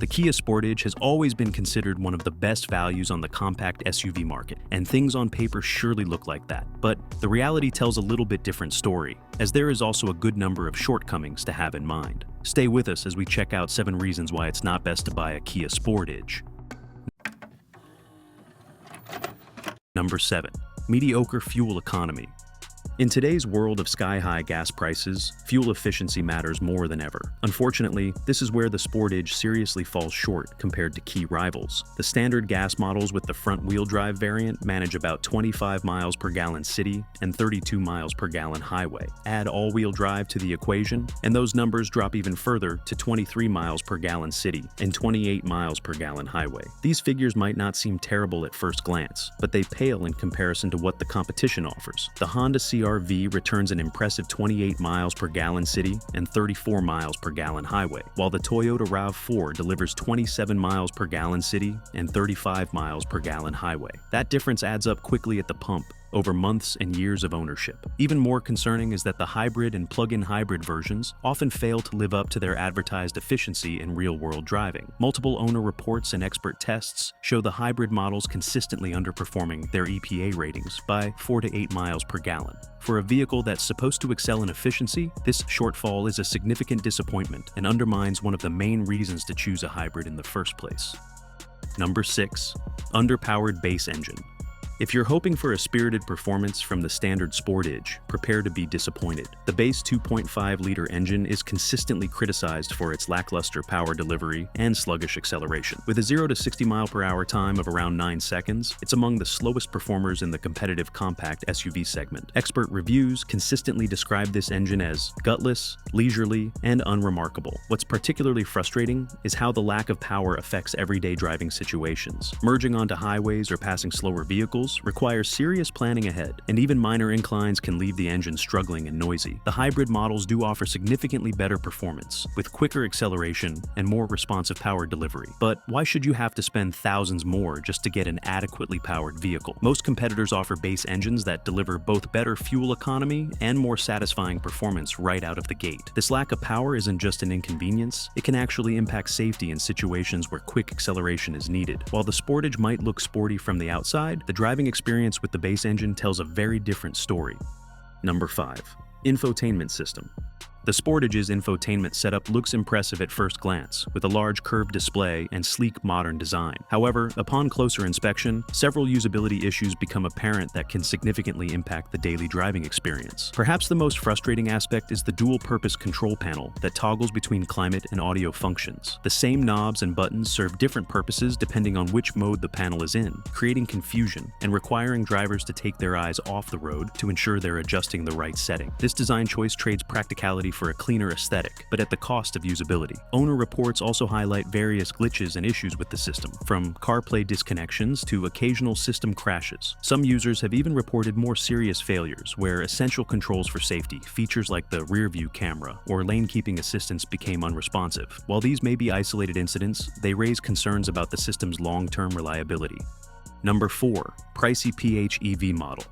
The Kia Sportage has always been considered one of the best values on the compact SUV market, and things on paper surely look like that. But the reality tells a little bit different story, as there is also a good number of shortcomings to have in mind. Stay with us as we check out 7 reasons why it's not best to buy a Kia Sportage. Number 7. Mediocre fuel economy. In today's world of sky-high gas prices, fuel efficiency matters more than ever. Unfortunately, this is where the Sportage seriously falls short compared to key rivals. The standard gas models with the front-wheel drive variant manage about 25 miles per gallon city and 32 miles per gallon highway. Add all-wheel drive to the equation, and those numbers drop even further to 23 miles per gallon city and 28 miles per gallon highway. These figures might not seem terrible at first glance, but they pale in comparison to what the competition offers. The Honda CR-V returns an impressive 28 miles per gallon city and 34 miles per gallon highway, while the Toyota RAV4 delivers 27 miles per gallon city and 35 miles per gallon highway. That difference adds up quickly at the pump, over months and years of ownership. Even more concerning is that the hybrid and plug-in hybrid versions often fail to live up to their advertised efficiency in real-world driving. Multiple owner reports and expert tests show the hybrid models consistently underperforming their EPA ratings by 4 to 8 miles per gallon. For a vehicle that's supposed to excel in efficiency, this shortfall is a significant disappointment and undermines one of the main reasons to choose a hybrid in the first place. Number 6. Underpowered base engine. If you're hoping for a spirited performance from the standard Sportage, prepare to be disappointed. The base 2.5-liter engine is consistently criticized for its lackluster power delivery and sluggish acceleration. With a 0 to 60 mph time of around 9 seconds, it's among the slowest performers in the competitive compact SUV segment. Expert reviews consistently describe this engine as gutless, leisurely, and unremarkable. What's particularly frustrating is how the lack of power affects everyday driving situations. Merging onto highways or passing slower vehicles requires serious planning ahead, and even minor inclines can leave the engine struggling and noisy. The hybrid models do offer significantly better performance, with quicker acceleration and more responsive power delivery. But why should you have to spend thousands more just to get an adequately powered vehicle? Most competitors offer base engines that deliver both better fuel economy and more satisfying performance right out of the gate. This lack of power isn't just an inconvenience, it can actually impact safety in situations where quick acceleration is needed. While the Sportage might look sporty from the outside, the driving experience with the base engine tells a very different story. Number 5. Infotainment system. The Sportage's infotainment setup looks impressive at first glance, with a large curved display and sleek modern design. However, upon closer inspection, several usability issues become apparent that can significantly impact the daily driving experience. Perhaps the most frustrating aspect is the dual-purpose control panel that toggles between climate and audio functions. The same knobs and buttons serve different purposes depending on which mode the panel is in, creating confusion and requiring drivers to take their eyes off the road to ensure they're adjusting the right setting. This design choice trades practicality for a cleaner aesthetic, but at the cost of usability. Owner reports also highlight various glitches and issues with the system, from CarPlay disconnections to occasional system crashes. Some users have even reported more serious failures, where essential controls for safety, features like the rear-view camera or lane-keeping assistance became unresponsive. While these may be isolated incidents, they raise concerns about the system's long-term reliability. Number 4. Pricey PHEV model.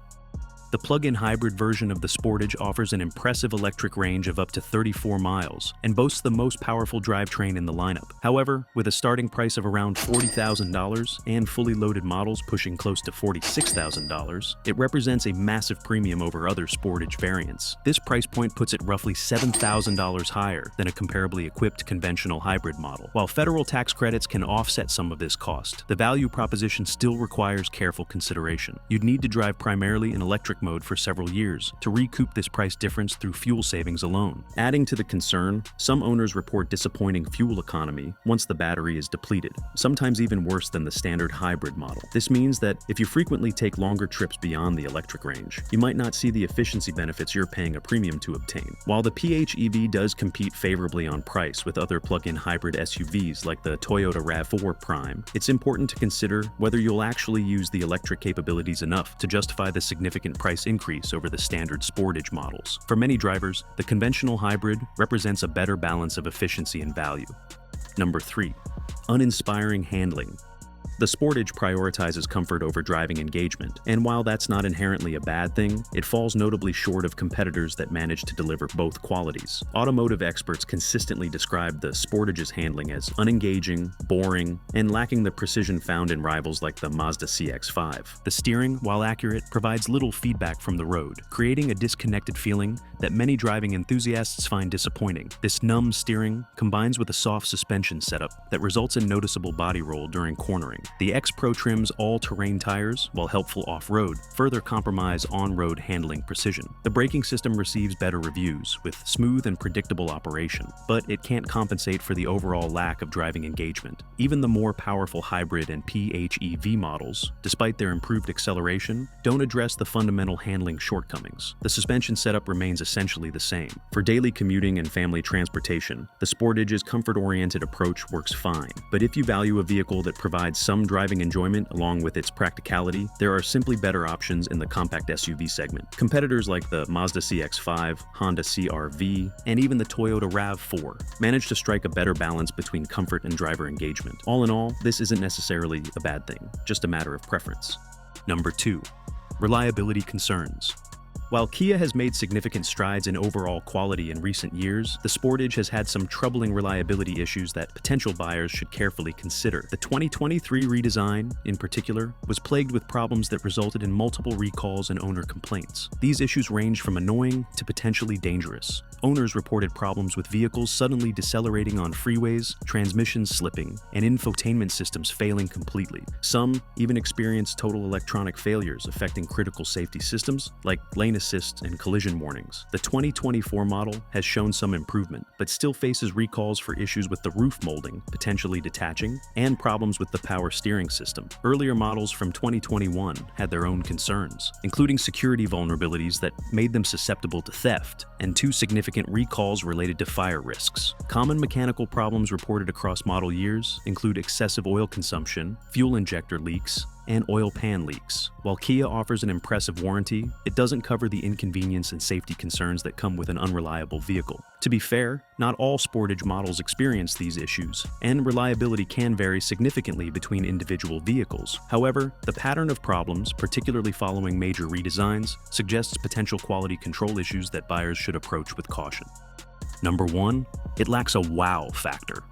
The plug-in hybrid version of the Sportage offers an impressive electric range of up to 34 miles and boasts the most powerful drivetrain in the lineup. However, with a starting price of around $40,000 and fully loaded models pushing close to $46,000, it represents a massive premium over other Sportage variants. This price point puts it roughly $7,000 higher than a comparably equipped conventional hybrid model. While federal tax credits can offset some of this cost, the value proposition still requires careful consideration. You'd need to drive primarily in electric mode for several years to recoup this price difference through fuel savings alone. Adding to the concern, some owners report disappointing fuel economy once the battery is depleted, sometimes even worse than the standard hybrid model. This means that if you frequently take longer trips beyond the electric range, you might not see the efficiency benefits you're paying a premium to obtain. While the PHEV does compete favorably on price with other plug-in hybrid SUVs like the Toyota RAV4 Prime, it's important to consider whether you'll actually use the electric capabilities enough to justify the significant price increase over the standard Sportage models. For many drivers, the conventional hybrid represents a better balance of efficiency and value. Number 3. Uninspiring handling. The Sportage prioritizes comfort over driving engagement, and while that's not inherently a bad thing, it falls notably short of competitors that manage to deliver both qualities. Automotive experts consistently describe the Sportage's handling as unengaging, boring, and lacking the precision found in rivals like the Mazda CX-5. The steering, while accurate, provides little feedback from the road, creating a disconnected feeling that many driving enthusiasts find disappointing. This numb steering combines with a soft suspension setup that results in noticeable body roll during cornering. The X Pro trim's all-terrain tires, while helpful off-road, further compromise on-road handling precision. The braking system receives better reviews, with smooth and predictable operation, but it can't compensate for the overall lack of driving engagement. Even the more powerful hybrid and PHEV models, despite their improved acceleration, don't address the fundamental handling shortcomings. The suspension setup remains essentially the same. For daily commuting and family transportation, the Sportage's comfort-oriented approach works fine. But if you value a vehicle that provides some driving enjoyment along with its practicality, there are simply better options in the compact SUV segment. Competitors like the Mazda CX-5, Honda CR-V, and even the Toyota RAV4 manage to strike a better balance between comfort and driver engagement. All in all, this isn't necessarily a bad thing, just a matter of preference. Number 2. Reliability concerns. While Kia has made significant strides in overall quality in recent years, the Sportage has had some troubling reliability issues that potential buyers should carefully consider. The 2023 redesign, in particular, was plagued with problems that resulted in multiple recalls and owner complaints. These issues range from annoying to potentially dangerous. Owners reported problems with vehicles suddenly decelerating on freeways, transmissions slipping, and infotainment systems failing completely. Some even experienced total electronic failures affecting critical safety systems like lane assist and collision warnings. The 2024 model has shown some improvement, but still faces recalls for issues with the roof molding potentially detaching and problems with the power steering system. Earlier models from 2021 had their own concerns, including security vulnerabilities that made them susceptible to theft, and 2 significant recalls related to fire risks. Common mechanical problems reported across model years include excessive oil consumption, fuel injector leaks, and oil pan leaks. While Kia offers an impressive warranty, it doesn't cover the inconvenience and safety concerns that come with an unreliable vehicle. To be fair, not all Sportage models experience these issues, and reliability can vary significantly between individual vehicles. However, the pattern of problems, particularly following major redesigns, suggests potential quality control issues that buyers should approach with caution. Number 1. It lacks a wow factor.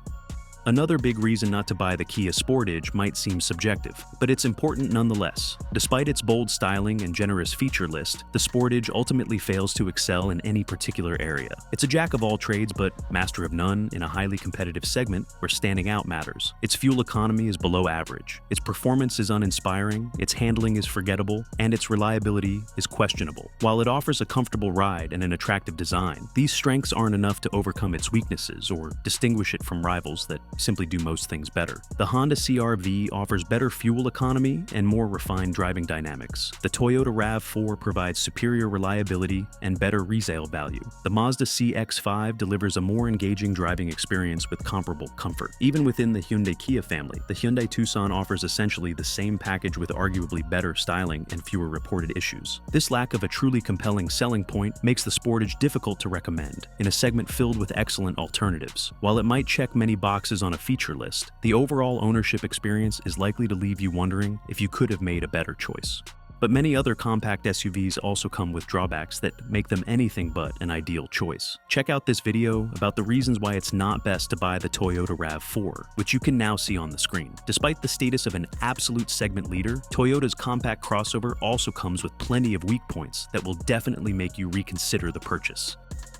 Another big reason not to buy the Kia Sportage might seem subjective, but it's important nonetheless. Despite its bold styling and generous feature list, the Sportage ultimately fails to excel in any particular area. It's a jack of all trades but master of none in a highly competitive segment where standing out matters. Its fuel economy is below average, its performance is uninspiring, its handling is forgettable, and its reliability is questionable. While it offers a comfortable ride and an attractive design, these strengths aren't enough to overcome its weaknesses or distinguish it from rivals that simply do most things better. The Honda CR-V offers better fuel economy and more refined driving dynamics. The Toyota RAV4 provides superior reliability and better resale value. The Mazda CX-5 delivers a more engaging driving experience with comparable comfort. Even within the Hyundai Kia family, the Hyundai Tucson offers essentially the same package with arguably better styling and fewer reported issues. This lack of a truly compelling selling point makes the Sportage difficult to recommend in a segment filled with excellent alternatives. While it might check many boxes on a feature list, the overall ownership experience is likely to leave you wondering if you could have made a better choice. But many other compact SUVs also come with drawbacks that make them anything but an ideal choice. Check out this video about the reasons why it's not best to buy the Toyota RAV4, which you can now see on the screen. Despite the status of an absolute segment leader, Toyota's compact crossover also comes with plenty of weak points that will definitely make you reconsider the purchase.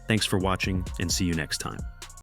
Thanks for watching, and see you next time.